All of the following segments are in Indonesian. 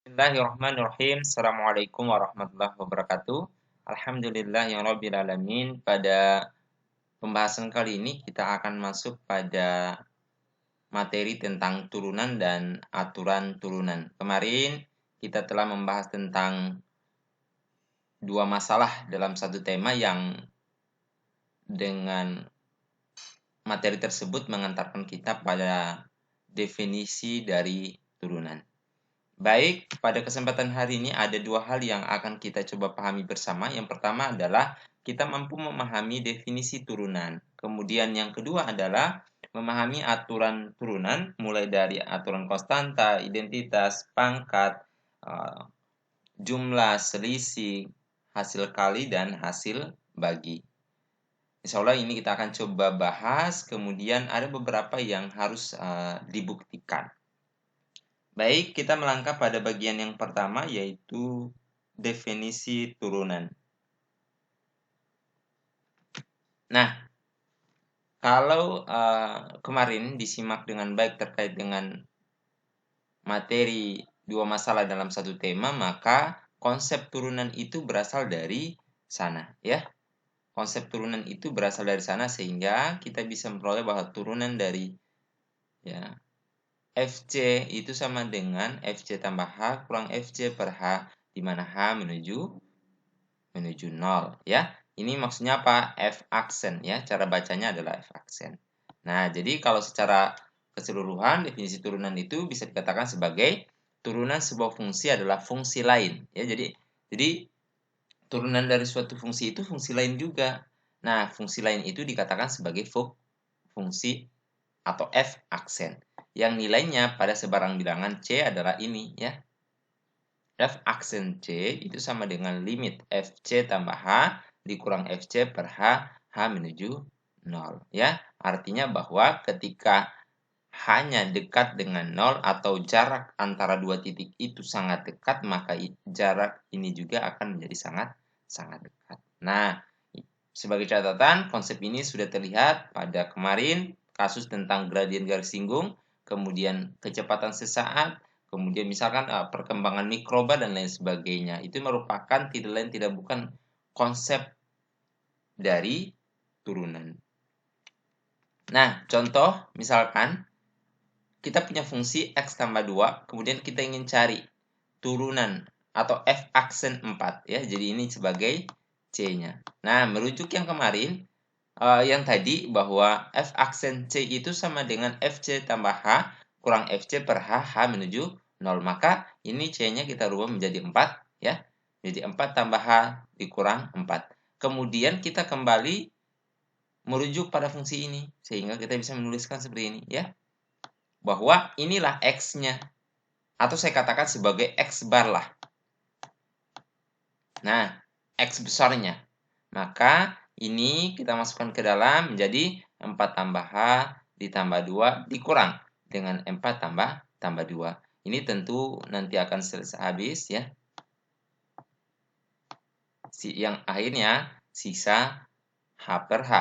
Bismillahirrahmanirrahim. Assalamualaikum warahmatullahi wabarakatuh. Alhamdulillahirabbil alamin. Pada pembahasan kali ini kita akan masuk pada materi tentang turunan dan aturan turunan. Kemarin kita telah membahas tentang dua masalah dalam satu tema yang dengan materi tersebut mengantarkan kita pada definisi dari turunan. Baik, pada kesempatan hari ini ada dua hal yang akan kita coba pahami bersama. Yang pertama adalah kita mampu memahami definisi turunan. Kemudian yang kedua adalah memahami aturan turunan, mulai dari aturan konstanta, identitas, pangkat, jumlah, selisih, hasil kali, dan hasil bagi. Insya Allah ini kita akan coba bahas, kemudian ada beberapa yang harus dibuktikan. Baik, kita melangkah pada bagian yang pertama, yaitu definisi turunan. Nah, kalau kemarin disimak dengan baik terkait dengan materi dua masalah dalam satu tema, maka konsep turunan itu berasal dari sana, ya. Konsep turunan itu berasal dari sana sehingga kita bisa memperoleh bahwa turunan dari ya Fc itu sama dengan Fc tambah H kurang Fc per H, di mana H menuju 0, ya. Ini maksudnya apa? F aksen, ya. Cara bacanya adalah F aksen. Nah, jadi kalau secara keseluruhan definisi turunan itu bisa dikatakan sebagai turunan sebuah fungsi adalah fungsi lain, ya. Jadi turunan dari suatu fungsi itu fungsi lain juga. Nah, fungsi lain itu dikatakan sebagai fungsi atau F aksen yang nilainya pada sebarang bilangan C adalah ini, ya. F aksen C itu sama dengan limit Fc tambah H dikurang Fc per H menuju 0, ya. Artinya bahwa ketika hanya dekat dengan 0 atau jarak antara dua titik itu sangat dekat, maka jarak ini juga akan menjadi sangat dekat. Nah, sebagai catatan, konsep ini sudah terlihat pada kemarin kasus tentang gradien garis singgung, kemudian kecepatan sesaat, kemudian misalkan perkembangan mikroba dan lain sebagainya. Itu merupakan tidak lain tidak bukan konsep dari turunan. Nah, contoh misalkan kita punya fungsi x tambah 2, kemudian kita ingin cari turunan atau f aksen 4, ya. Jadi ini sebagai c-nya. Nah, merujuk yang kemarin, yang tadi bahwa f aksen c itu sama dengan fc tambah h kurang fc per h menuju 0. Maka ini c-nya kita rubah menjadi 4, ya. Jadi 4 tambah h dikurang 4. Kemudian kita kembali merujuk pada fungsi ini, sehingga kita bisa menuliskan seperti ini, ya. Bahwa inilah x-nya, atau saya katakan sebagai x bar lah. Nah, x besarnya. Maka ini kita masukkan ke dalam menjadi 4 tambah H ditambah 2 dikurang dengan 4 tambah 2. Ini tentu nanti akan selesai habis, ya. Yang akhirnya sisa H per H.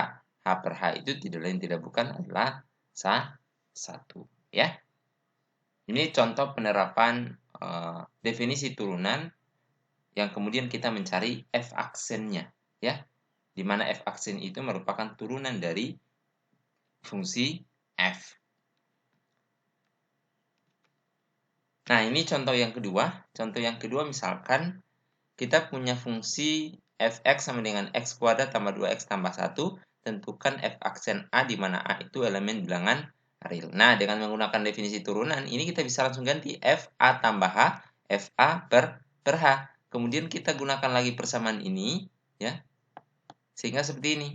H per H itu tidak lain tidak bukan adalah 1, ya. Ini contoh penerapan definisi turunan yang kemudian kita mencari F aksennya, ya. Di mana F aksen itu merupakan turunan dari fungsi F. Nah, ini contoh yang kedua. Contoh yang kedua misalkan kita punya fungsi fx sama dengan x kuadrat tambah 2x tambah 1. Tentukan F aksen A di mana A itu elemen bilangan real. Nah, dengan menggunakan definisi turunan, ini kita bisa langsung ganti FA tambah H, FA per H. Kemudian kita gunakan lagi persamaan ini, ya. Sehingga seperti ini.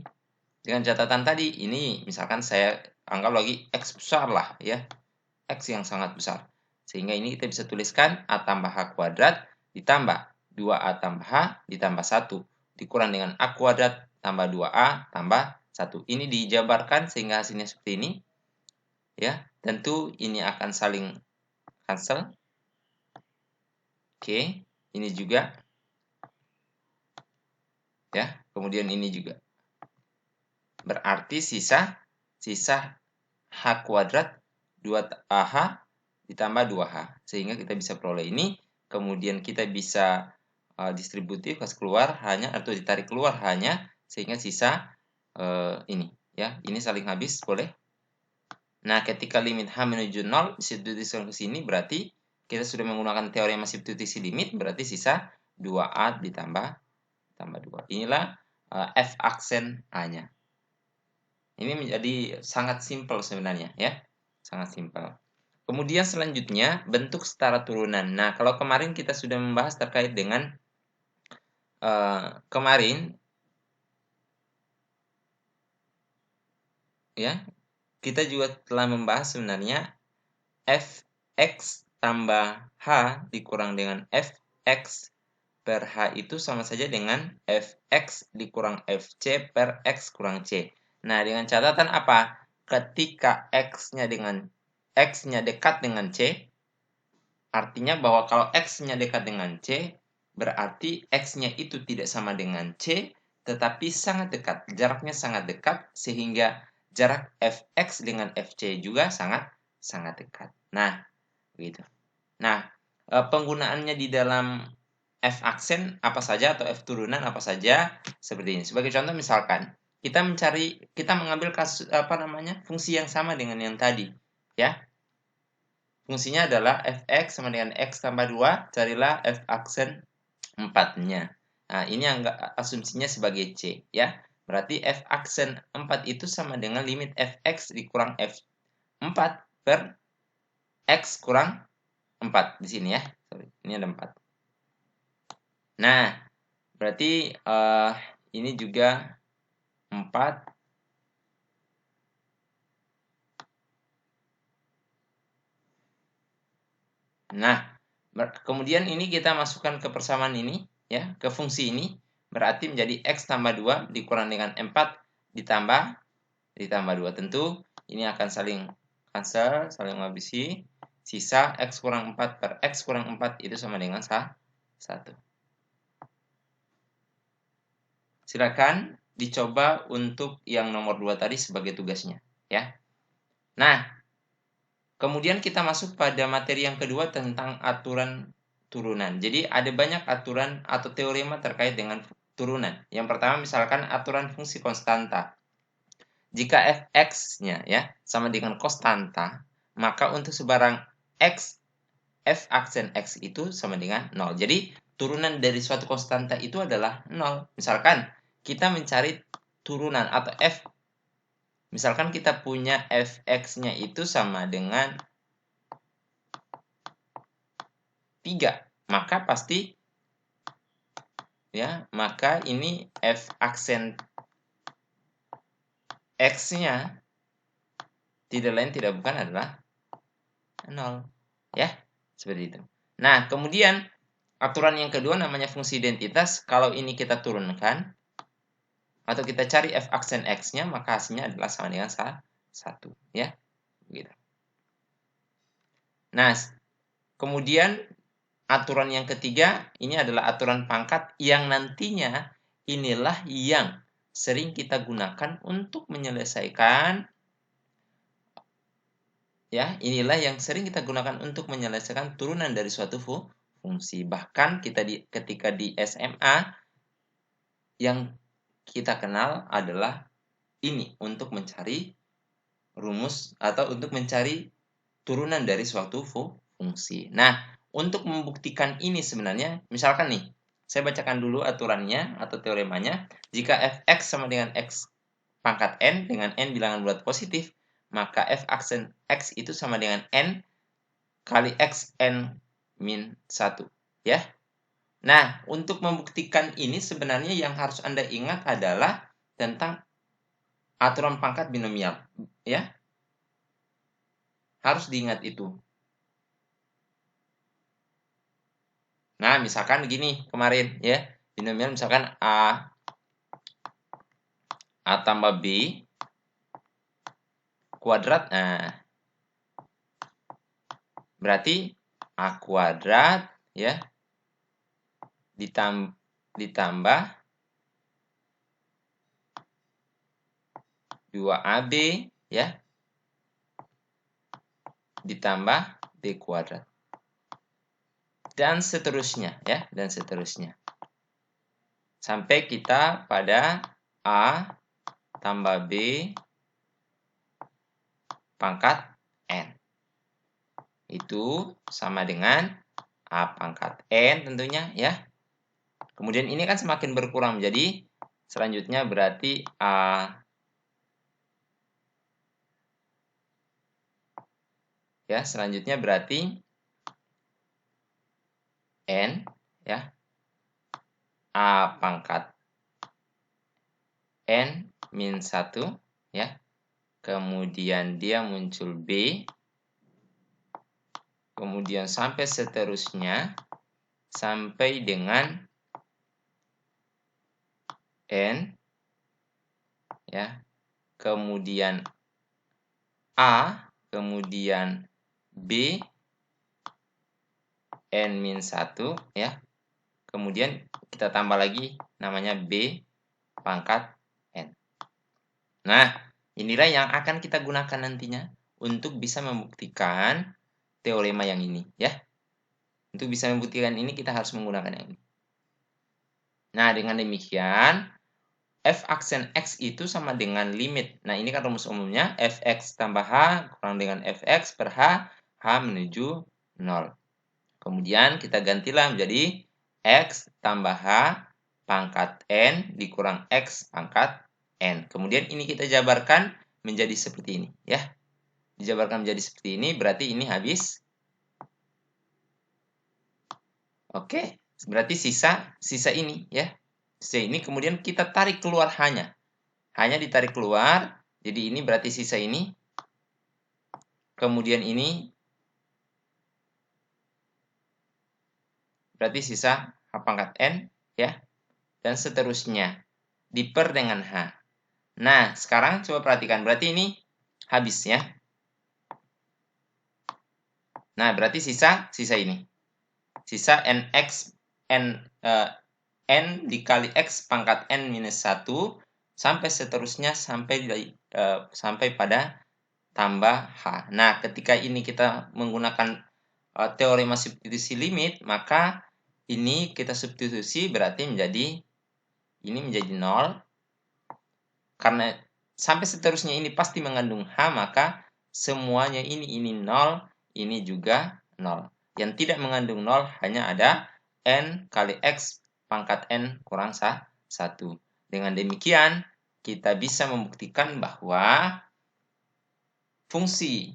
Dengan catatan tadi, ini misalkan saya anggap lagi X besar lah, ya. X yang sangat besar. Sehingga ini kita bisa tuliskan A tambah H kuadrat ditambah 2A tambah H ditambah 1 dikurang dengan A kuadrat tambah 2A tambah 1. Ini dijabarkan sehingga hasilnya seperti ini. Ya, tentu ini akan saling cancel. Oke, ini juga. Ya, kemudian ini juga. Berarti sisa H kuadrat 2AH ditambah 2H. Sehingga kita bisa peroleh ini kemudian kita bisa distributif pas keluar hanya atau ditarik keluar hanya sehingga sisa ini ya, ini saling habis boleh. Nah, ketika limit H menuju 0 substitusi ke sini berarti kita sudah menggunakan teorema substitusi limit, berarti sisa 2A ditambah 2. Inilah F aksen A-nya. Ini menjadi sangat simpel sebenarnya ya. Sangat simpel. Kemudian selanjutnya bentuk setara turunan. Nah, kalau kemarin kita sudah membahas terkait dengan kemarin ya, kita juga telah membahas sebenarnya fx tambah h dikurang dengan fx per h itu sama saja dengan fx dikurang fc per x kurang c. Nah, dengan catatan apa? Ketika x-nya dekat dengan c, artinya bahwa kalau x-nya dekat dengan c, berarti x-nya itu tidak sama dengan c, tetapi sangat dekat. Jaraknya sangat dekat, sehingga jarak fx dengan fc juga sangat dekat. Nah, begitu. Nah, penggunaannya di dalam f aksen apa saja atau f turunan apa saja seperti ini. Sebagai contoh misalkan kita mengambil fungsi yang sama dengan yang tadi, ya. Fungsinya adalah fx sama dengan x tambah 2, carilah f aksen 4-nya. Nah, ini asumsinya sebagai C, ya. Berarti f aksen 4 itu sama dengan limit fx dikurang f4 per x kurang 4 di sini ya. Sorry, ini ada 4. Nah, berarti ini juga 4. Nah, kemudian ini kita masukkan ke persamaan ini, ya, ke fungsi ini, berarti menjadi x tambah 2 dikurang dengan 4 ditambah 2. Tentu ini akan saling cancel, saling menghabisi. Sisa x kurang 4 per x kurang 4 itu sama dengan 1. Silakan dicoba untuk yang nomor 2 tadi sebagai tugasnya, ya. Nah, kemudian kita masuk pada materi yang kedua tentang aturan turunan. Jadi ada banyak aturan atau teorema terkait dengan turunan. Yang pertama misalkan aturan fungsi konstanta. Jika fx-nya ya sama dengan konstanta, maka untuk sebarang x, f aksen x itu sama dengan 0. Jadi turunan dari suatu konstanta itu adalah 0. Misalkan kita mencari turunan atau f. Misalkan kita punya fx-nya itu sama dengan 3, maka pasti ya, maka ini f aksen x-nya tidak lain tidak bukan adalah 0, ya, seperti itu. Nah, kemudian aturan yang kedua namanya fungsi identitas. Kalau ini kita turunkan atau kita cari f aksen x-nya, maka hasilnya adalah sama dengan 1, ya, begitu. Nah, kemudian aturan yang ketiga, ini adalah aturan pangkat yang nantinya inilah yang sering kita gunakan untuk menyelesaikan, ya, inilah yang sering kita gunakan untuk menyelesaikan turunan dari suatu fungsi. Bahkan ketika di SMA yang kita kenal adalah ini untuk mencari rumus atau untuk mencari turunan dari suatu fungsi. Nah, untuk membuktikan ini sebenarnya, misalkan nih, saya bacakan dulu aturannya atau teoremanya. Jika fx sama dengan x pangkat n dengan n bilangan bulat positif, maka f aksen x itu sama dengan n kali x n min 1. Ya. Nah, untuk membuktikan ini sebenarnya yang harus Anda ingat adalah tentang aturan pangkat binomial. Ya. Harus diingat itu. Nah, misalkan begini kemarin ya, binomial misalkan A tambah B kuadrat. Nah, berarti A kuadrat ya ditambah 2AB ya ditambah B kuadrat. dan seterusnya ya, dan seterusnya. Sampai kita pada A tambah B pangkat N. Itu sama dengan A pangkat N tentunya ya. Kemudian ini kan semakin berkurang, jadi selanjutnya berarti A ya, selanjutnya berarti N ya. A pangkat N min 1 ya. Kemudian dia muncul B. Kemudian sampai seterusnya sampai dengan N ya. Kemudian A, kemudian B N min 1 ya. Kemudian kita tambah lagi namanya B pangkat N. Nah, inilah yang akan kita gunakan nantinya untuk bisa membuktikan teorema yang ini ya. Untuk bisa membuktikan ini kita harus menggunakan yang ini. Nah, dengan demikian f aksen x itu sama dengan limit. Nah, ini kan rumus umumnya fx tambah h kurang dengan fx per h, h menuju 0. Kemudian kita gantilah menjadi x tambah h pangkat n dikurang x pangkat n. Kemudian ini kita jabarkan menjadi seperti ini ya. Dijabarkan menjadi seperti ini berarti ini habis. Oke, berarti sisa ini ya. Sisa ini kemudian kita tarik keluar hanya. Hanya ditarik keluar. Jadi ini berarti sisa ini. Kemudian ini berarti sisa h pangkat n ya. Dan seterusnya diper dengan h. Nah, sekarang coba perhatikan. Berarti ini habis ya. Nah, berarti sisa ini. Sisa n dikali x pangkat n minus 1 sampai seterusnya sampai pada tambah h. Nah, ketika ini kita menggunakan teorema substitusi limit, maka ini kita substitusi berarti ini menjadi 0. Karena sampai seterusnya ini pasti mengandung h, maka semuanya ini 0, ini juga 0. Yang tidak mengandung 0 hanya ada n kali x pangkat n kurang 1. Dengan demikian, kita bisa membuktikan bahwa fungsi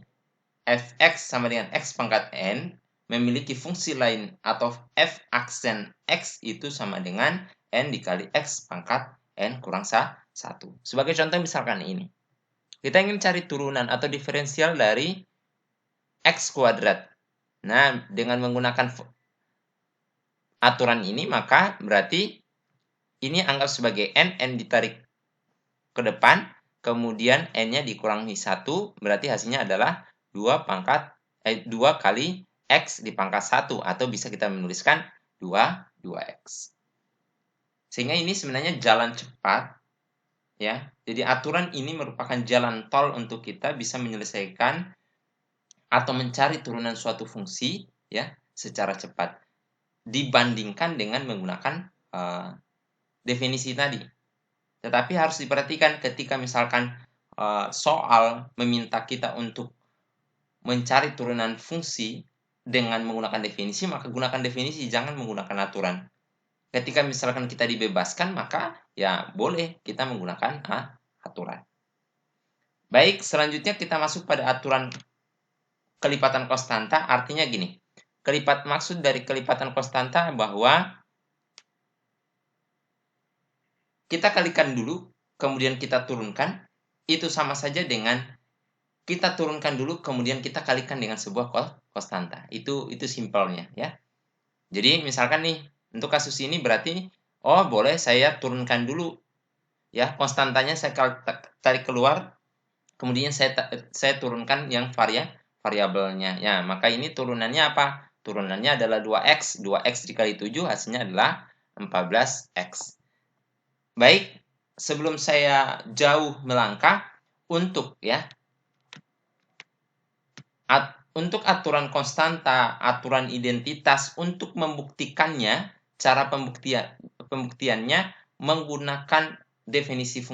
fx sama dengan x pangkat n memiliki fungsi lain atau f aksen x itu sama dengan n dikali x pangkat n kurang 1. Sebagai contoh misalkan ini. Kita ingin cari turunan atau diferensial dari x kuadrat. Nah, dengan menggunakan aturan ini maka berarti ini anggap sebagai n ditarik ke depan, kemudian n-nya dikurangi 1, berarti hasilnya adalah 2 kali x dipangkat 1, atau bisa kita menuliskan 2x. Sehingga ini sebenarnya jalan cepat, ya. Jadi aturan ini merupakan jalan tol untuk kita bisa menyelesaikan atau mencari turunan suatu fungsi, ya, secara cepat dibandingkan dengan menggunakan definisi tadi. Tetapi harus diperhatikan ketika misalkan soal meminta kita untuk mencari turunan fungsi dengan menggunakan definisi, maka gunakan definisi, jangan menggunakan aturan. Ketika misalkan kita dibebaskan, maka ya boleh kita menggunakan aturan. Baik, selanjutnya kita masuk pada aturan kelipatan konstanta. Artinya gini, maksud dari kelipatan konstanta bahwa kita kalikan dulu, kemudian kita turunkan, itu sama saja dengan kita turunkan dulu, kemudian kita kalikan dengan sebuah konstanta. Itu simpelnya ya. Jadi misalkan nih, untuk kasus ini berarti, oh boleh saya turunkan dulu ya, konstantanya saya tarik keluar, kemudian saya turunkan yang variabelnya. Ya, maka ini turunannya apa? Turunannya adalah 2x. 2x dikali 7 hasilnya adalah 14x. Baik, sebelum saya jauh melangkah, untuk ya untuk aturan konstanta, aturan identitas, untuk membuktikannya, cara pembuktiannya menggunakan definisi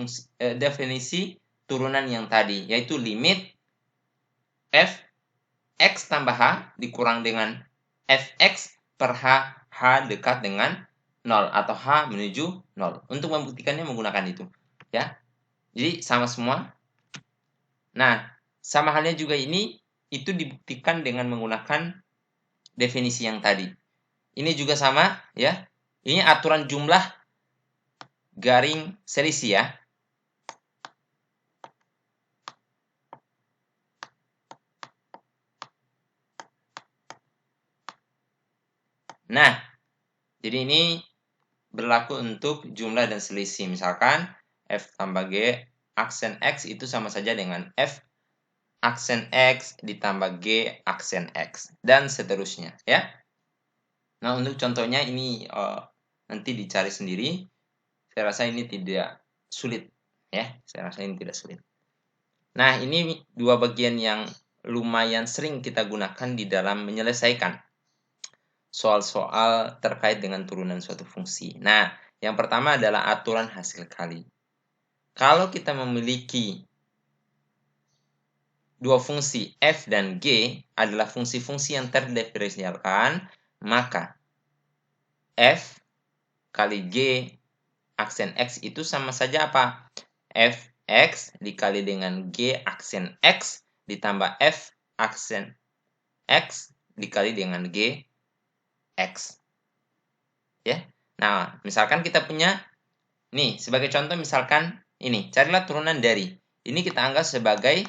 turunan yang tadi, yaitu limit f x tambah h dikurang dengan fx per h dekat dengan 0 atau h menuju 0. Untuk membuktikannya menggunakan itu, ya. Jadi sama semua. Nah, sama halnya juga ini itu dibuktikan dengan menggunakan definisi yang tadi. Ini juga sama, ya. Ini aturan jumlah garing selisih, ya. Nah, jadi ini berlaku untuk jumlah dan selisih. Misalkan f tambah g aksen x itu sama saja dengan f aksen x ditambah g aksen x, dan seterusnya, ya. Nah, untuk contohnya ini nanti dicari sendiri. Saya rasa ini tidak sulit, ya. Saya rasa ini tidak sulit. Nah, ini dua bagian yang lumayan sering kita gunakan di dalam menyelesaikan soal-soal terkait dengan turunan suatu fungsi. Nah, yang pertama adalah aturan hasil kali. Kalau kita memiliki dua fungsi f dan g adalah fungsi-fungsi yang terdiferensialkan, maka f kali g aksen x itu sama saja apa? Fx dikali dengan g aksen x ditambah f aksen x dikali dengan g x. Ya. Nah, misalkan kita punya nih, sebagai contoh misalkan ini, carilah turunan dari. Ini kita anggap sebagai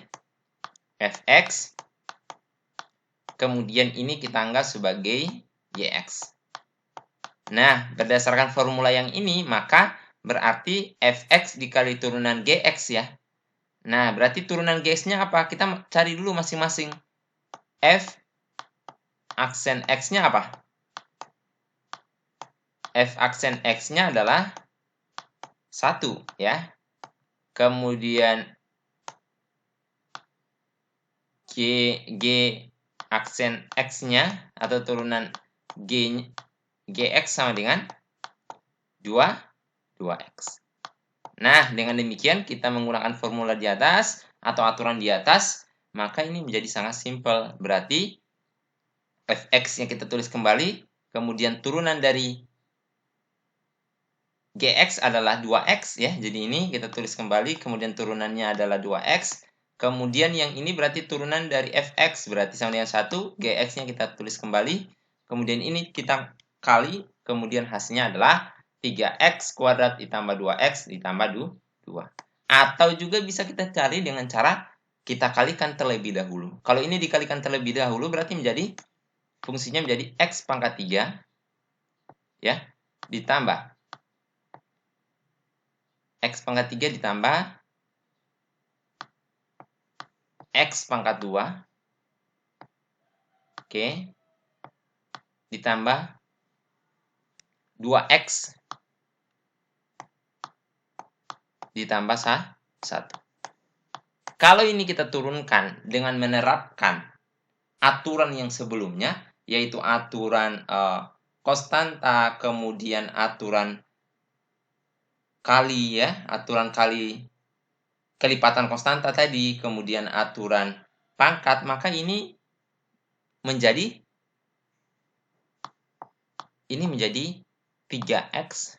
fx. Kemudian ini kita anggap sebagai gx. Nah, berdasarkan formula yang ini, maka berarti fx dikali turunan gx, ya. Nah, berarti turunan gx-nya apa? Kita cari dulu masing-masing. F aksen x-nya apa? F aksen x-nya adalah 1, ya. Kemudian G aksen x-nya atau turunan gx sama dengan 2x. Nah, dengan demikian kita menggunakan formula di atas atau aturan di atas, maka ini menjadi sangat simpel. Berarti fx yang kita tulis kembali, kemudian turunan dari gx adalah 2x, ya. Jadi ini kita tulis kembali, kemudian turunannya adalah 2x. Kemudian yang ini berarti turunan dari fx, berarti sama dengan 1, gx-nya kita tulis kembali. Kemudian ini kita kali, kemudian hasilnya adalah 3x kuadrat ditambah 2x ditambah 2. Atau juga bisa kita cari dengan cara kita kalikan terlebih dahulu. Kalau ini dikalikan terlebih dahulu berarti menjadi fungsinya menjadi x pangkat 3, ya, ditambah x pangkat 3 ditambah x pangkat 2. Oke. Ditambah 2x ditambah 1. Kalau ini kita turunkan dengan menerapkan aturan yang sebelumnya, yaitu aturan konstanta, kemudian aturan kali, ya, aturan kali kelipatan konstanta tadi, kemudian aturan pangkat, maka ini menjadi 3x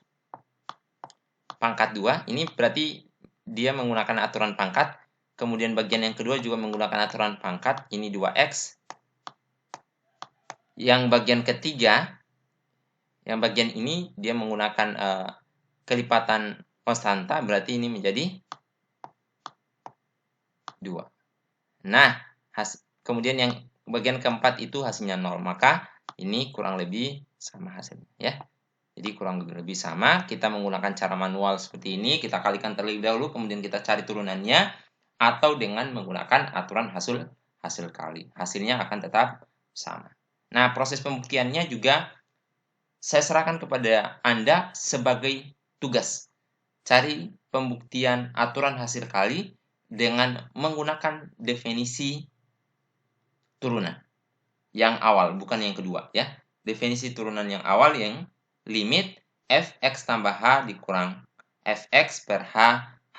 pangkat 2. Ini berarti dia menggunakan aturan pangkat. Kemudian bagian yang kedua juga menggunakan aturan pangkat. Ini 2x. Yang bagian ketiga, yang bagian ini dia menggunakan kelipatan konstanta. Berarti ini menjadi 2. Nah, kemudian yang bagian keempat itu hasilnya 0. Maka ini kurang lebih sama hasilnya, ya. Jadi kurang lebih sama. Kita menggunakan cara manual seperti ini. Kita kalikan terlebih dahulu, kemudian kita cari turunannya. Atau dengan menggunakan aturan hasil kali. Hasilnya akan tetap sama. Nah, proses pembuktiannya juga saya serahkan kepada Anda sebagai tugas. Cari pembuktian aturan hasil kali dengan menggunakan definisi turunan. Yang awal, bukan yang kedua ya. Definisi turunan yang awal yang limit fx tambah h dikurang fx per h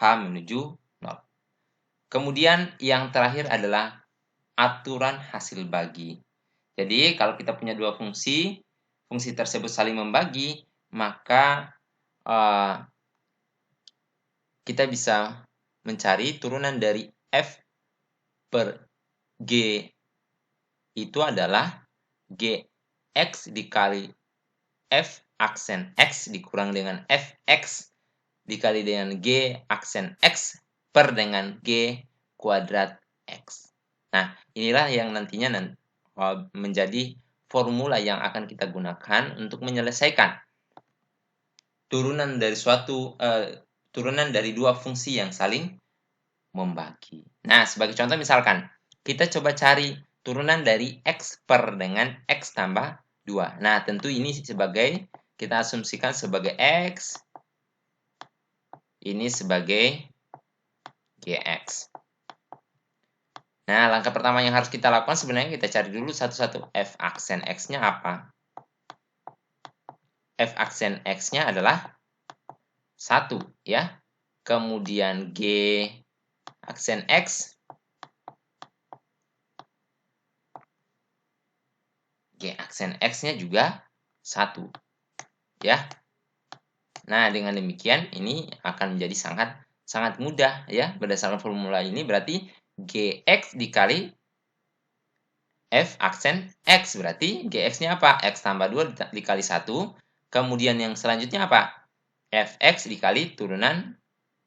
menuju 0. Kemudian yang terakhir adalah aturan hasil bagi. Jadi kalau kita punya dua fungsi, fungsi tersebut saling membagi, maka kita bisa mencari turunan dari f per g itu adalah gx dikali f aksen x dikurang dengan fx dikali dengan g aksen x per dengan g kuadrat x. Nah, inilah yang nantinya menjadi formula yang akan kita gunakan untuk menyelesaikan turunan dari dua fungsi yang saling membagi. Nah, sebagai contoh misalkan, kita coba cari turunan dari x per dengan x tambah 2. Nah, tentu ini kita asumsikan sebagai x, ini sebagai gx. Nah, langkah pertama yang harus kita lakukan sebenarnya kita cari dulu satu-satu. F aksen x-nya apa? F aksen x-nya adalah 1, ya. Kemudian g aksen x, g aksen x-nya juga 1, ya. Nah, dengan demikian ini akan menjadi sangat mudah ya. Berdasarkan formula ini berarti gx dikali f aksen x, berarti gx-nya apa? X tambah 2 dikali 1. Kemudian yang selanjutnya apa? Fx dikali turunan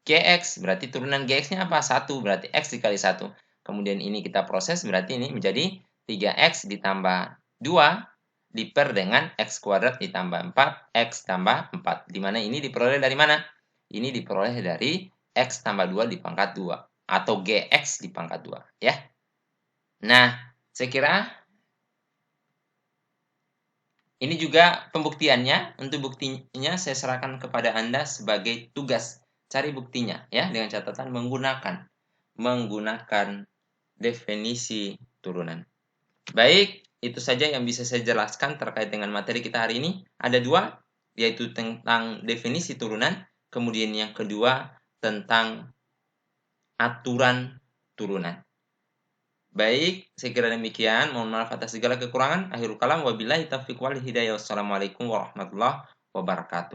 gx, berarti turunan gx-nya apa? 1, berarti x dikali 1. Kemudian ini kita proses, berarti ini menjadi 3x ditambah 2 diper dengan x kuadrat ditambah 4, x tambah 4. Di mana ini diperoleh dari mana? Ini diperoleh dari x tambah 2 di pangkat 2. Atau gx di pangkat 2. Ya. Nah, saya kira ini juga pembuktiannya. Untuk buktinya saya serahkan kepada Anda sebagai tugas. Cari buktinya ya dengan catatan menggunakan definisi turunan. Baik, itu saja yang bisa saya jelaskan terkait dengan materi kita hari ini. Ada dua, yaitu tentang definisi turunan, kemudian yang kedua tentang aturan turunan. Baik, saya kira demikian. Mohon maaf atas segala kekurangan. Akhirul kalam, wabillahi taufiq wal hidayah. Wassalamualaikum warahmatullahi wabarakatuh.